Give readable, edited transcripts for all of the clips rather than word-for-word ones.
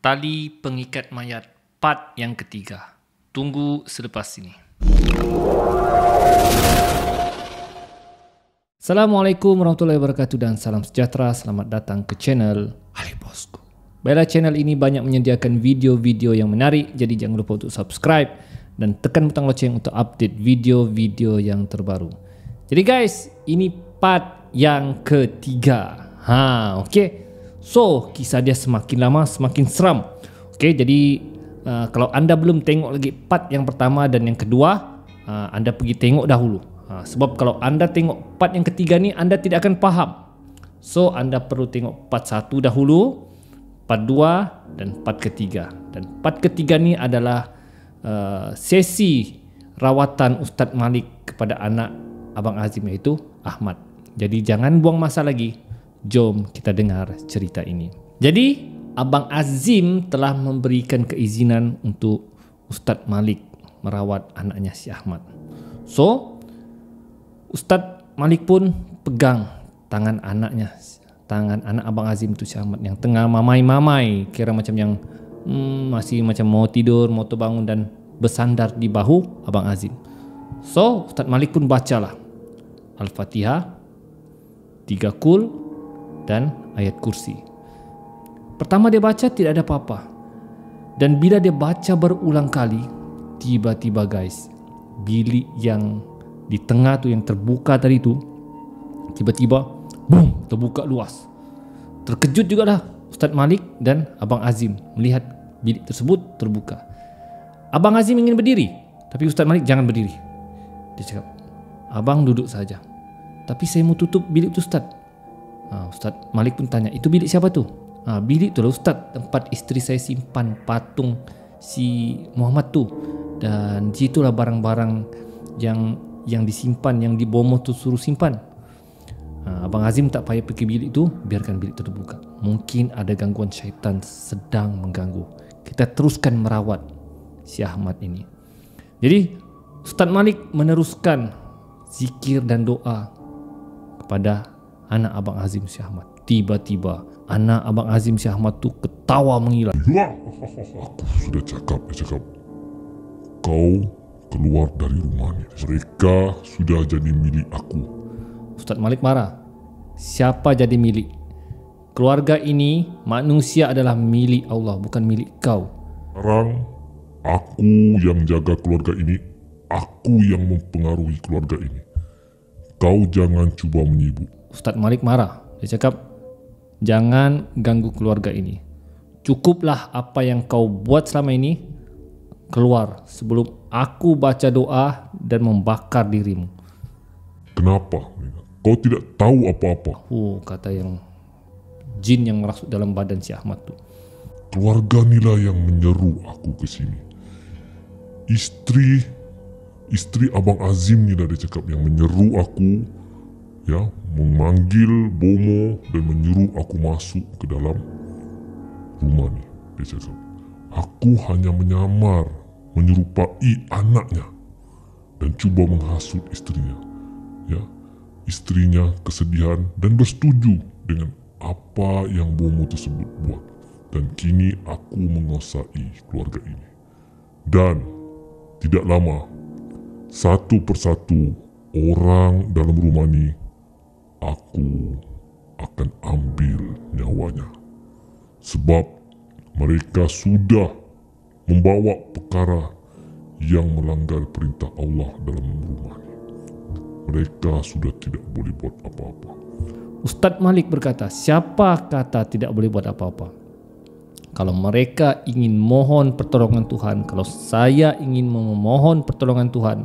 Tali pengikat mayat part yang ketiga. Tunggu selepas ini. Assalamualaikum warahmatullahi wabarakatuh dan salam sejahtera. Selamat datang ke channel Ali Bosku. Baiklah, channel ini banyak menyediakan video-video yang menarik, jadi jangan lupa untuk subscribe dan tekan butang loceng untuk update video-video yang terbaru. Jadi guys, ini part yang ketiga. Okey. So, kisah dia semakin lama semakin seram. Okey, jadi kalau anda belum tengok lagi part yang pertama dan yang kedua, anda pergi tengok dahulu. Sebab kalau anda tengok part yang ketiga ni, anda tidak akan faham. So, anda perlu tengok part 1 dahulu, part 2 dan part ketiga. Dan part ketiga ni adalah sesi rawatan Ustaz Malik kepada anak Abang Azim, iaitu Ahmad. Jadi jangan buang masa lagi. Jom kita dengar cerita ini. Jadi Abang Azim telah memberikan keizinan untuk Ustaz Malik merawat anaknya si Ahmad. So Ustaz Malik pun pegang tangan anaknya, tangan anak Abang Azim tu si Ahmad yang tengah mamai-mamai, kira macam yang masih macam mau tidur, mau terbangun dan bersandar di bahu Abang Azim. So Ustaz Malik pun bacalah Al-Fatihah, 3 kul dan ayat kursi. Pertama dia baca tidak ada apa-apa. Dan bila dia baca berulang kali, tiba-tiba guys, bilik yang di tengah tu yang terbuka tadi tu, tiba-tiba boom, terbuka luas. Terkejut jugalah Ustaz Malik dan Abang Azim melihat bilik tersebut terbuka. Abang Azim ingin berdiri, tapi Ustaz Malik jangan berdiri. Dia cakap, abang duduk saja. Tapi saya mau tutup bilik tu Ustaz. Ustaz Malik pun tanya, itu bilik siapa tu? Bilik tu lah Ustaz, tempat isteri saya simpan patung si Muhammad tu. Dan di situlah barang-barang yang disimpan, yang di Bomo tu suruh simpan. Abang Azim tak payah pergi bilik tu, biarkan bilik tu terbuka. Mungkin ada gangguan syaitan sedang mengganggu. Kita teruskan merawat si Ahmad ini. Jadi Ustaz Malik meneruskan zikir dan doa kepada anak Abang Azim Syah Ahmad. Tiba-tiba anak Abang Azim Syah Ahmad tu ketawa mengilat. Aku sudah cakap, kau keluar dari rumah ni. Mereka sudah jadi milik aku. Ustaz Malik marah. Siapa jadi milik? Keluarga ini, manusia adalah milik Allah, bukan milik kau. Sekarang aku yang jaga keluarga ini. Aku yang mempengaruhi keluarga ini. Kau jangan cuba menyibuk. Ustaz Malik marah. Dia cakap, jangan ganggu keluarga ini. Cukuplah apa yang kau buat selama ini. Keluar sebelum aku baca doa dan membakar dirimu. Kenapa? Kau tidak tahu apa-apa. Kata yang jin yang merasuk dalam badan si Ahmad tu. Keluarga inilah yang menyeru aku ke sini. Istri Abang Azim ni lah dia cakap yang menyeru aku, ya, memanggil Bomo dan menyuruh aku masuk ke dalam rumah ni. Dia cakap, aku hanya menyamar menyerupai anaknya dan cuba menghasut istrinya. Ya, istrinya kesedihan dan bersetuju dengan apa yang Bomo tersebut buat. Dan kini aku menguasai keluarga ini. Dan tidak lama, satu persatu orang dalam rumah ni aku akan ambil nyawanya. Sebab mereka sudah membawa perkara yang melanggar perintah Allah dalam rumah ni. Mereka sudah tidak boleh buat apa-apa. Ustaz Malik berkata, siapa kata tidak boleh buat apa-apa? Kalau mereka ingin mohon pertolongan Tuhan, kalau saya ingin memohon pertolongan Tuhan,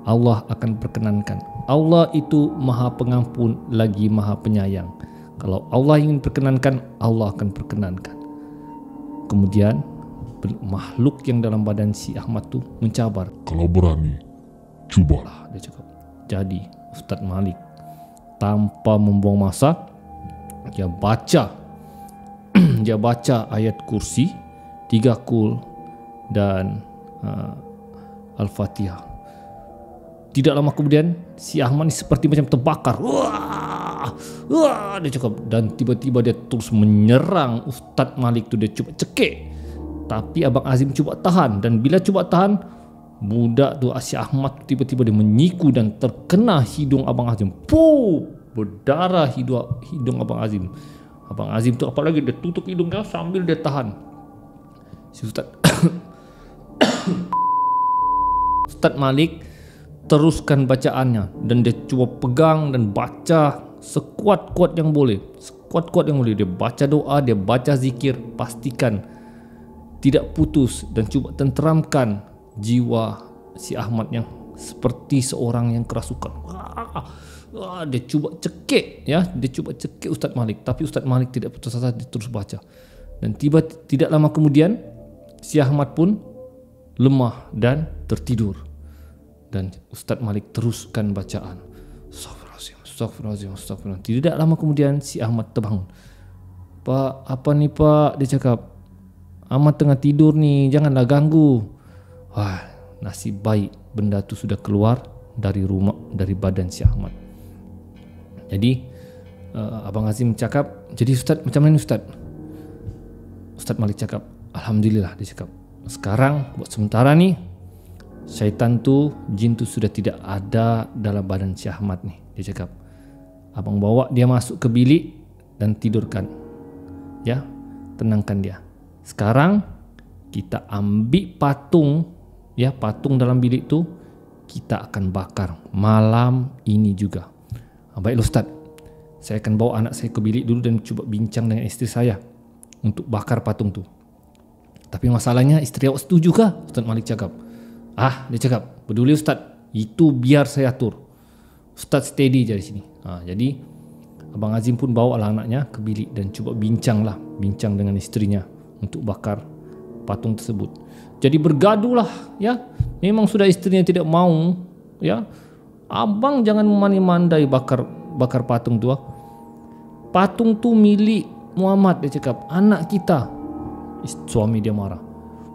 Allah akan perkenankan. Allah itu maha pengampun lagi maha penyayang. Kalau Allah ingin perkenankan, Allah akan perkenankan. Kemudian makhluk yang dalam badan si Ahmad tu mencabar. Kalau berani, cubalah, dia cakap. Jadi Ustaz Malik tanpa membuang masa, dia baca ayat kursi, 3 kul dan Al-Fatihah. Tidak lama kemudian si Ahmad ni seperti macam terbakar. Wah, dia cakap. Dan tiba-tiba dia terus menyerang Ustaz Malik tu. Dia cuba cekik, tapi Abang Azim cuba tahan. Dan bila cuba tahan, budak tu si Ahmad tiba-tiba dia menyiku dan terkena hidung Abang Azim. Puh, berdarah hidung Abang Azim. Abang Azim tu apalagi dia tutup hidungnya sambil dia tahan. Si Ustaz Ustaz Malik teruskan bacaannya dan dia cuba pegang dan baca sekuat-kuat yang boleh. Sekuat-kuat yang boleh. Dia baca doa, dia baca zikir, pastikan tidak putus dan cuba tenteramkan jiwa si Ahmad yang seperti seorang yang kerasukan. Dia cuba cekik, ya, dia cuba cekik Ustaz Malik, tapi Ustaz Malik tidak putus asa, dia terus baca. Dan tidak lama kemudian si Ahmad pun lemah dan tertidur. Dan Ustaz Malik teruskan bacaan. Astagfirullahaladzim. Tidak lama kemudian si Ahmad terbangun. Pak, apa ni Pak? Dia cakap, Ahmad tengah tidur ni, janganlah ganggu. Wah, nasib baik benda tu sudah keluar dari badan si Ahmad. Jadi Abang Azim cakap, jadi Ustaz macam mana Ustaz? Ustaz Malik cakap, Alhamdulillah, dia cakap, sekarang buat sementara ni syaitan tu, jin tu sudah tidak ada dalam badan si Ahmad ni. Dia cakap, abang bawa dia masuk ke bilik dan tidurkan, ya, tenangkan dia. Sekarang kita ambil patung, ya, patung dalam bilik tu kita akan bakar malam ini juga. Baiklah Ustaz, saya akan bawa anak saya ke bilik dulu dan cuba bincang dengan isteri saya untuk bakar patung tu. Tapi masalahnya isteri awak setuju kah? Ustaz Malik cakap. Dia cakap, peduli Ustaz, itu biar saya atur. Ustaz steady je di sini. Jadi Abang Azim pun bawa lah anaknya ke bilik dan cuba bincang dengan isterinya untuk bakar patung tersebut. Jadi bergaduhlah, ya. Memang sudah isterinya tidak mau, ya. Abang jangan memandai-mandai bakar patung tu. Patung tu milik Muhammad, dia cakap, anak kita. Suami dia marah.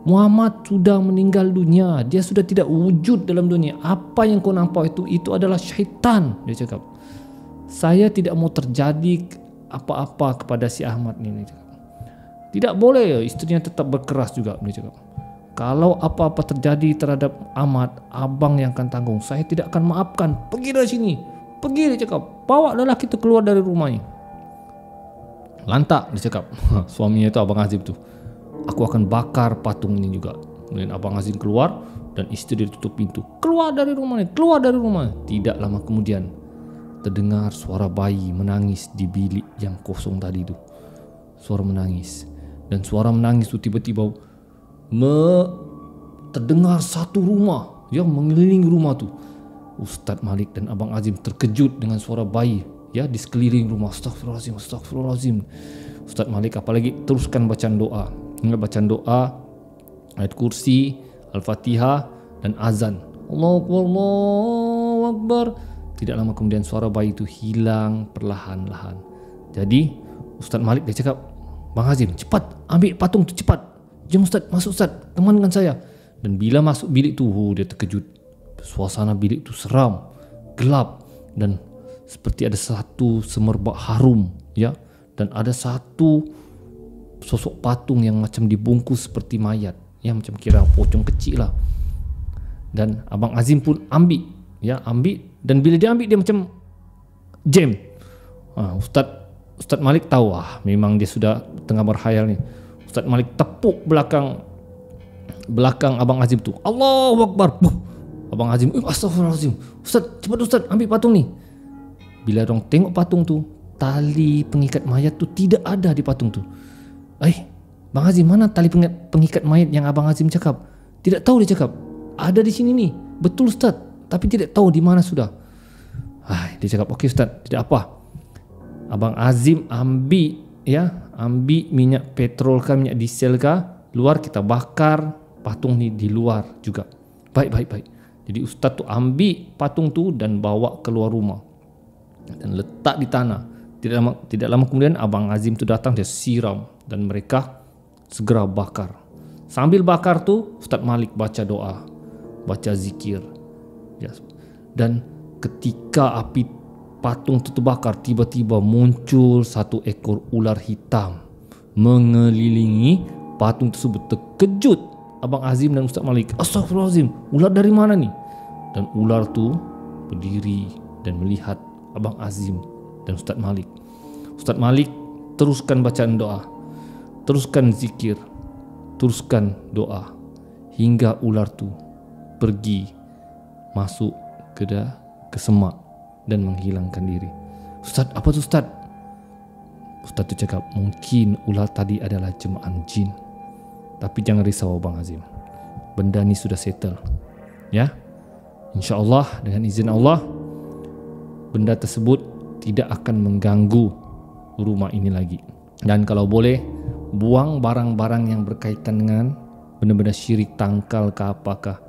Muhammad sudah meninggal dunia, dia sudah tidak wujud dalam dunia. Apa yang kau nampak itu adalah syaitan, dia cakap. Saya tidak mau terjadi apa-apa kepada si Ahmad ni, dia cakap. Tidak boleh, isterinya tetap berkeras juga, dia cakap. Kalau apa-apa terjadi terhadap Ahmad, abang yang akan tanggung. Saya tidak akan maafkan. Pergi dari sini. Pergi, dia cakap. Bawa lelaki itu keluar dari rumah ini. Lantak, dia cakap. Suaminya itu Abang Azim tu. Aku akan bakar patung ini juga. Kemudian Abang Azim keluar dan isteri dia tutup pintu. Keluar dari rumah ini. Keluar dari rumah. Tidak lama kemudian terdengar suara bayi menangis di bilik yang kosong tadi itu. Suara menangis. Dan suara menangis itu tiba-tiba terdengar satu rumah yang mengelilingi rumah tu. Ustaz Malik dan Abang Azim terkejut dengan suara bayi, ya, di sekeliling rumah. Astagfirullahaladzim. Ustaz Malik apalagi teruskan bacaan doa. Bacaan doa, ayat kursi, Al-Fatihah dan azan. Allahu Akbar. Tidak lama kemudian suara bayi itu hilang perlahan-lahan. Jadi Ustaz Malik dia cakap, Bang Azim, cepat ambil patung tu, cepat. Jom Ustaz, masuk Ustaz, temankan saya. Dan bila masuk bilik tu, dia terkejut. Suasana bilik tu seram, gelap, dan seperti ada satu semerbak harum, ya. Dan ada satu sosok patung yang macam dibungkus seperti mayat, ya, macam kira pocong kecil lah. Dan Abang Azim pun ambil, dan bila dia ambil dia macam jam. Ustaz Malik tahu, memang dia sudah tengah berkhayal ni. Ustaz Malik tepuk belakang Abang Azim tu. Allahu Akbar. Abang Azim, astagfirullahaladzim. Ustaz, cepat Ustaz, ambil patung ni. Bila orang tengok patung tu, tali pengikat mayat tu tidak ada di patung tu. Bang Azim, mana tali pengikat mayat yang Abang Azim cakap? Tidak tahu, dia cakap. Ada di sini ni. Betul Ustaz, tapi tidak tahu di mana sudah. Dia cakap, okey Ustaz, tidak apa. Abang Azim ambil minyak petrol kah, minyak diesel kah, luar kita bakar patung ni di luar juga. Baik. Jadi Ustaz tu ambil patung tu dan bawa keluar rumah dan letak di tanah. Tidak lama kemudian Abang Azim tu datang, dia siram dan mereka segera bakar. Sambil bakar tu Ustaz Malik baca doa, baca zikir, dan ketika api patung itu terbakar, tiba-tiba muncul satu ekor ular hitam mengelilingi patung tersebut. Terkejut Abang Azim dan Ustaz Malik. Astagfirullahaladzim, ular dari mana nih? Dan ular tu berdiri dan melihat Abang Azim dan Ustaz Malik. Ustaz Malik teruskan bacaan doa, teruskan zikir, teruskan doa, hingga ular tu pergi masuk ke semak dan menghilangkan diri. Ustaz, apa tu Ustaz? Ustaz tu cakap, mungkin ular tadi adalah jemaah jin. Tapi jangan risau Abang Azim, benda ni sudah settle, ya. InsyaAllah dengan izin Allah, benda tersebut tidak akan mengganggu rumah ini lagi. Dan kalau boleh, buang barang-barang yang berkaitan dengan benda-benda syirik, tangkal ke apakah,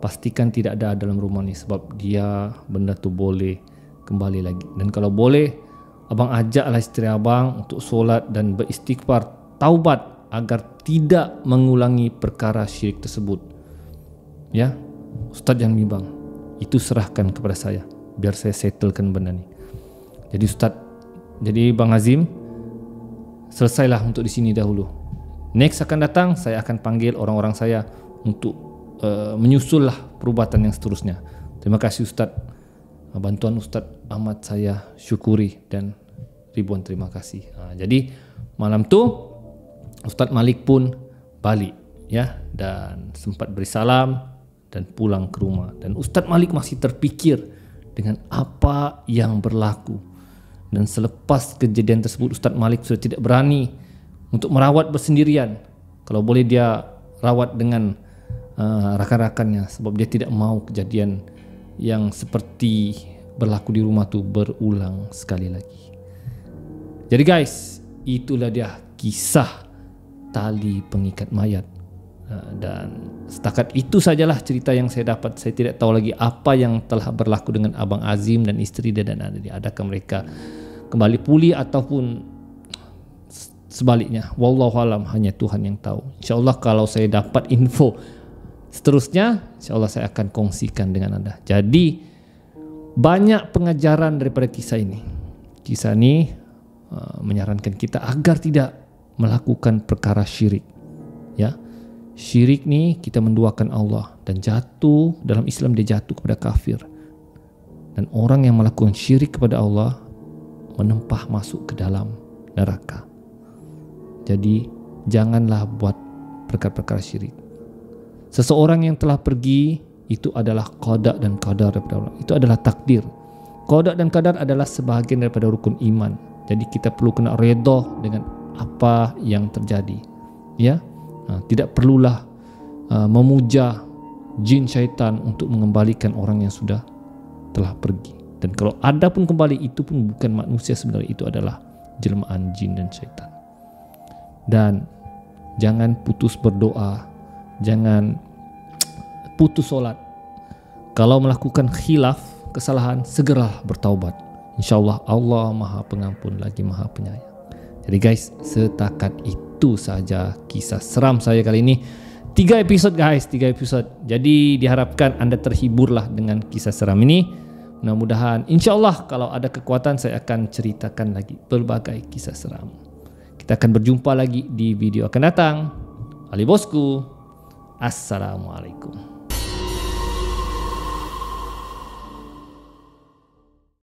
pastikan tidak ada dalam rumah ni, sebab dia benda tu boleh kembali lagi. Dan kalau boleh, abang ajaklah isteri abang untuk solat dan beristighfar, taubat agar tidak mengulangi perkara syirik tersebut. Ya, Ustaz jangan bimbang, itu serahkan kepada saya, biar saya settlekan benda ni. Jadi Ustaz, jadi Bang Azim, selesailah untuk di sini dahulu. Next akan datang, saya akan panggil orang-orang saya untuk menyusullah perubatan yang seterusnya. Terima kasih Ustaz, bantuan Ustaz amat saya syukuri dan ribuan terima kasih. Jadi malam tu Ustaz Malik pun balik, ya, dan sempat beri salam dan pulang ke rumah. Dan Ustaz Malik masih terfikir dengan apa yang berlaku. Dan selepas kejadian tersebut, Ustaz Malik sudah tidak berani untuk merawat bersendirian. Kalau boleh dia rawat dengan rakan-rakannya, sebab dia tidak mau kejadian yang seperti berlaku di rumah tu berulang sekali lagi. Jadi guys, itulah dia kisah tali pengikat mayat. Dan setakat itu sajalah cerita yang saya dapat. Saya tidak tahu lagi apa yang telah berlaku dengan Abang Azim dan isteri dia dan adik. Adakah mereka kembali pulih ataupun sebaliknya, wallahualam, hanya Tuhan yang tahu. InsyaAllah kalau saya dapat info seterusnya, InsyaAllah saya akan kongsikan dengan anda. Jadi banyak pengajaran daripada kisah ini. Kisah ini menyarankan kita agar tidak melakukan perkara syirik. Ya, syirik ni kita menduakan Allah dan jatuh dalam Islam, dia jatuh kepada kafir. Dan orang yang melakukan syirik kepada Allah menempah masuk ke dalam neraka. Jadi janganlah buat perkara-perkara syirik. Seseorang yang telah pergi itu adalah qada dan qadar daripada Allah. Itu adalah takdir. Qada dan qadar adalah sebahagian daripada rukun iman. Jadi kita perlu kena redha dengan apa yang terjadi. Ya, tidak perlulah memuja jin syaitan untuk mengembalikan orang yang sudah telah pergi. Dan kalau ada pun kembali, itu pun bukan manusia sebenarnya, itu adalah jelmaan jin dan syaitan. Dan jangan putus berdoa, jangan putus solat. Kalau melakukan khilaf, kesalahan, segeralah bertaubat. InsyaAllah Allah Maha Pengampun lagi Maha Penyayang. Jadi guys, setakat itu saja kisah seram saya kali ini. 3 episod guys, 3 episod. Jadi diharapkan anda terhiburlah dengan kisah seram ini. Mudah-mudahan insyaAllah kalau ada kekuatan saya akan ceritakan lagi berbagai kisah seram. Kita akan berjumpa lagi di video akan datang. Ali Bosku, Assalamualaikum.